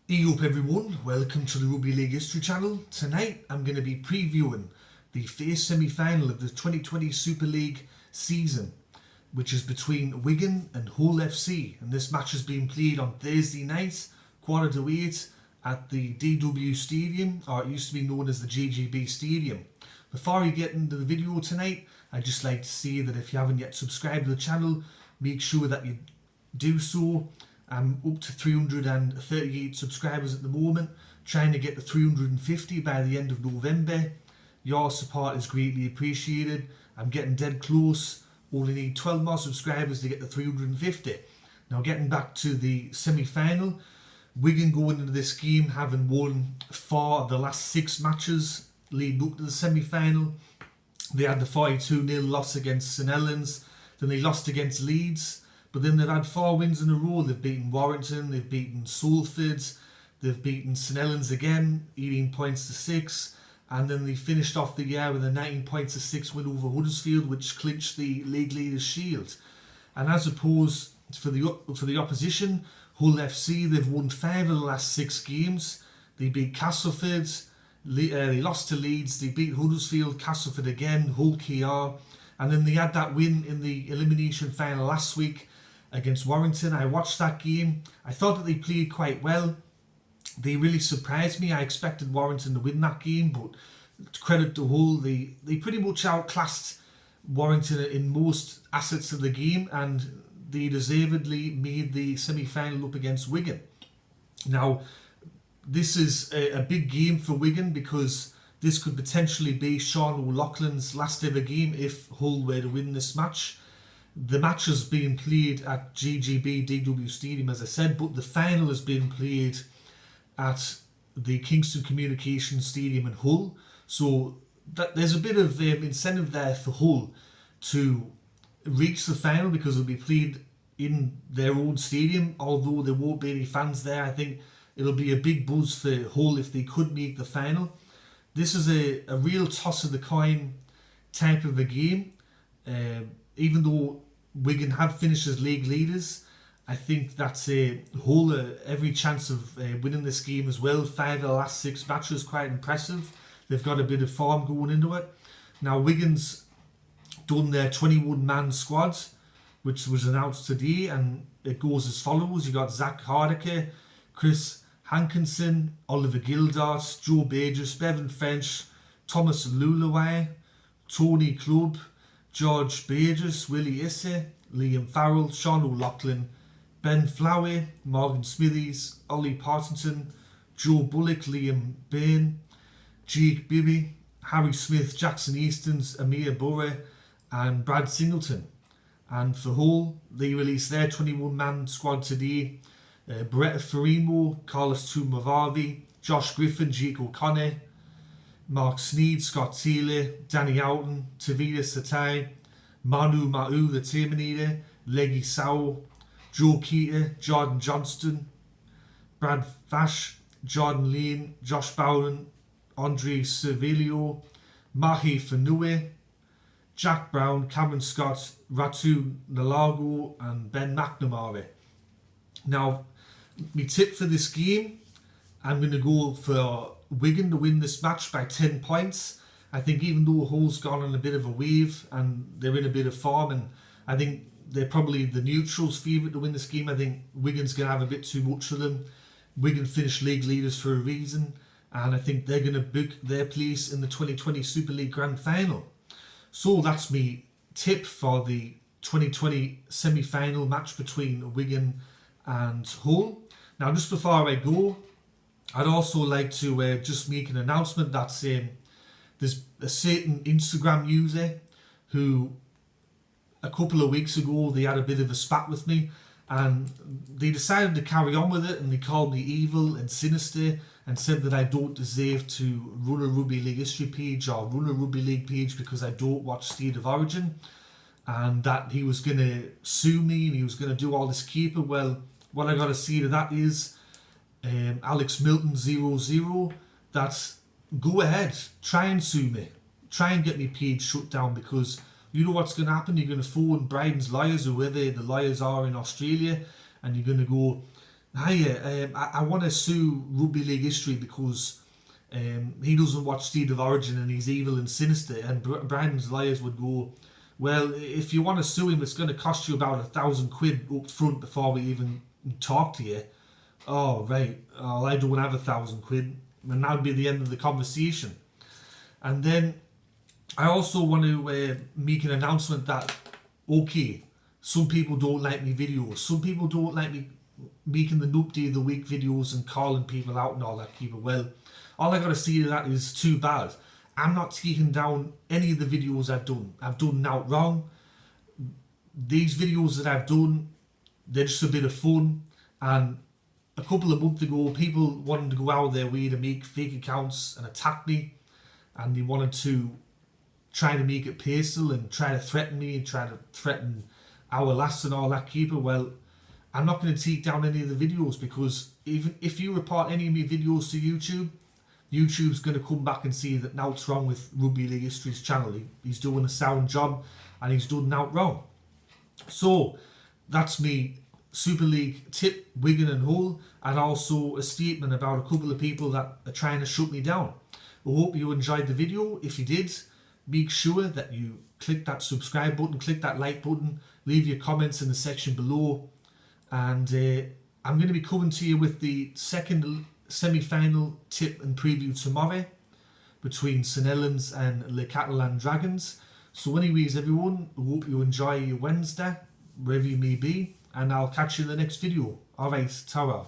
Hey up everyone, welcome to the Rugby League History channel. Tonight I'm going to be previewing the first semi-final of the 2020 Super League season, which is between Wigan and Hull FC, and this match is being played on Thursday night, 7:45 at the DW Stadium, or it used to be known as the JGB Stadium. Before we get into the video tonight, I'd just like to say that if you haven't yet subscribed to the channel, make sure that you do so. I'm up to 338 subscribers at the moment, trying to get to 350 by the end of November. Your support is greatly appreciated. I'm getting dead close, only need 12 more subscribers to get to 350. Now getting back to the semi-final, Wigan going into this game having won 4 of the last 6 matches leading up to the semi-final. They had the 42-0 loss against St Helens, then they lost against Leeds. But then they've had 4 wins in a row. They've beaten Warrington, they've beaten Salford, they've beaten St Helens again, 18 points to 6. And then they finished off the year with a 19 points to 6 win over Huddersfield, which clinched the League Leaders' Shield. And as opposed for the opposition, Hull FC, they've won 5 of the last 6 games. They beat Castleford, they lost to Leeds, they beat Huddersfield, Castleford again, Hull KR. And then they had that win in the elimination final last week against Warrington. I watched that game. I thought that they played quite well. They really surprised me. I expected Warrington to win that game, but credit to Hull, they pretty much outclassed Warrington in most assets of the game, and they deservedly made the semi-final up against Wigan. Now, this is a big game for Wigan because this could potentially be Sean O'Loughlin's last ever game if Hull were to win this match. The match is being played at GGB DW Stadium, as I said, but the final is being played at the Kingston Communications Stadium in Hull. So there's a bit of incentive there for Hull to reach the final because it'll be played in their own stadium, although there won't be any fans there. I think it'll be a big buzz for Hull if they could make the final. This is a real toss of the coin type of a game. Even though Wigan have finished as league leaders, I think that's Hull every chance of winning this game as well. 5 of the last 6 matches, quite impressive. They've got a bit of form going into it. Now Wigan's done their 21-man squad, which was announced today, and it goes as follows. You got Zach Hardiker, Chris Hankinson, Oliver Gildart, Joe Burgess, Bevan French, Thomas Lulaway, Tony Clubb, George Burgess, Willie Isse, Liam Farrell, Sean O'Loughlin, Ben Flower, Morgan Smithies, Ollie Partington, Joe Bullock, Liam Bain, Jake Bibby, Harry Smith, Jackson Eastons, Amir Burra and Brad Singleton. And for Hull, they released their 21-man squad today. Beretta Farimo, Carlos Tumavavi, Josh Griffin, Jake O'Connor, Mark Sneed, Scott Taylor, Danny Houghton, Tavita Satai, Manu Ma'u, the Terminator, Leggy Sau, Joe Keita, Jordan Johnston, Brad Vash, Jordan Lane, Josh Bowden, Andre Cervelio, Mahi Fanue, Jack Brown, Cameron Scott, Ratu Nalago and Ben McNamara. Now, my tip for this game, I'm going to go for Wigan to win this match by 10 points. I think even though Hull's gone on a bit of a wave and they're in a bit of form, and I think they're probably the neutrals' favourite to win this game, I think Wigan's going to have a bit too much for them. Wigan finished league leaders for a reason, and I think they're going to book their place in the 2020 Super League Grand Final. So that's my tip for the 2020 semi-final match between Wigan and Hull. Now, just before I go, I'd also like to just make an announcement that there's a certain Instagram user who a couple of weeks ago they had a bit of a spat with me, and they decided to carry on with it, and they called me evil and sinister and said that I don't deserve to run a Rugby League History page or run a Rugby League page because I don't watch State of Origin, and that he was going to sue me and he was going to do all this keeper. Well, what I got to say to that is Alex Milton 00, that's go ahead, try and sue me, try and get me page shut down, because you know what's going to happen. You're going to phone Bryden's lawyers, whoever the lawyers are in Australia, and you're going to go, Hiya, I want to sue Rugby League History because he doesn't watch State of Origin and he's evil and sinister. And Brian's lawyers would go, well, if you want to sue him, it's going to cost you about £1,000 up front before we even talk to you. Oh, right. Oh, I don't have £1,000. And that would be the end of the conversation. And then I also want to make an announcement that, okay, some people don't like me videos. Some people don't like me making the Nupty of the Week videos and calling people out and all that keeper. Well, all I got to say to that is too bad. I'm not taking down any of the videos I've done. I've done out wrong. These videos that I've done, they're just a bit of fun. And a couple of months ago, people wanted to go out of their way to make fake accounts and attack me. And they wanted to try to make it personal and try to threaten me and try to threaten our lass and all that keeper. Well, I'm not going to take down any of the videos, because even if you report any of my videos to YouTube, YouTube's going to come back and see that nout's wrong with Rugby League History's channel. He's doing a sound job and he's done nout wrong. So that's me Super League tip, Wigan and Hull, and also a statement about a couple of people that are trying to shut me down. I hope you enjoyed the video. If you did, make sure that you click that subscribe button, click that like button, leave your comments in the section below. And I'm going to be coming to you with the second semi-final tip and preview tomorrow between St Helens and Le Catalan Dragons. So anyways, everyone, I hope you enjoy your Wednesday, wherever you may be, and I'll catch you in the next video. Alright, ta-ra.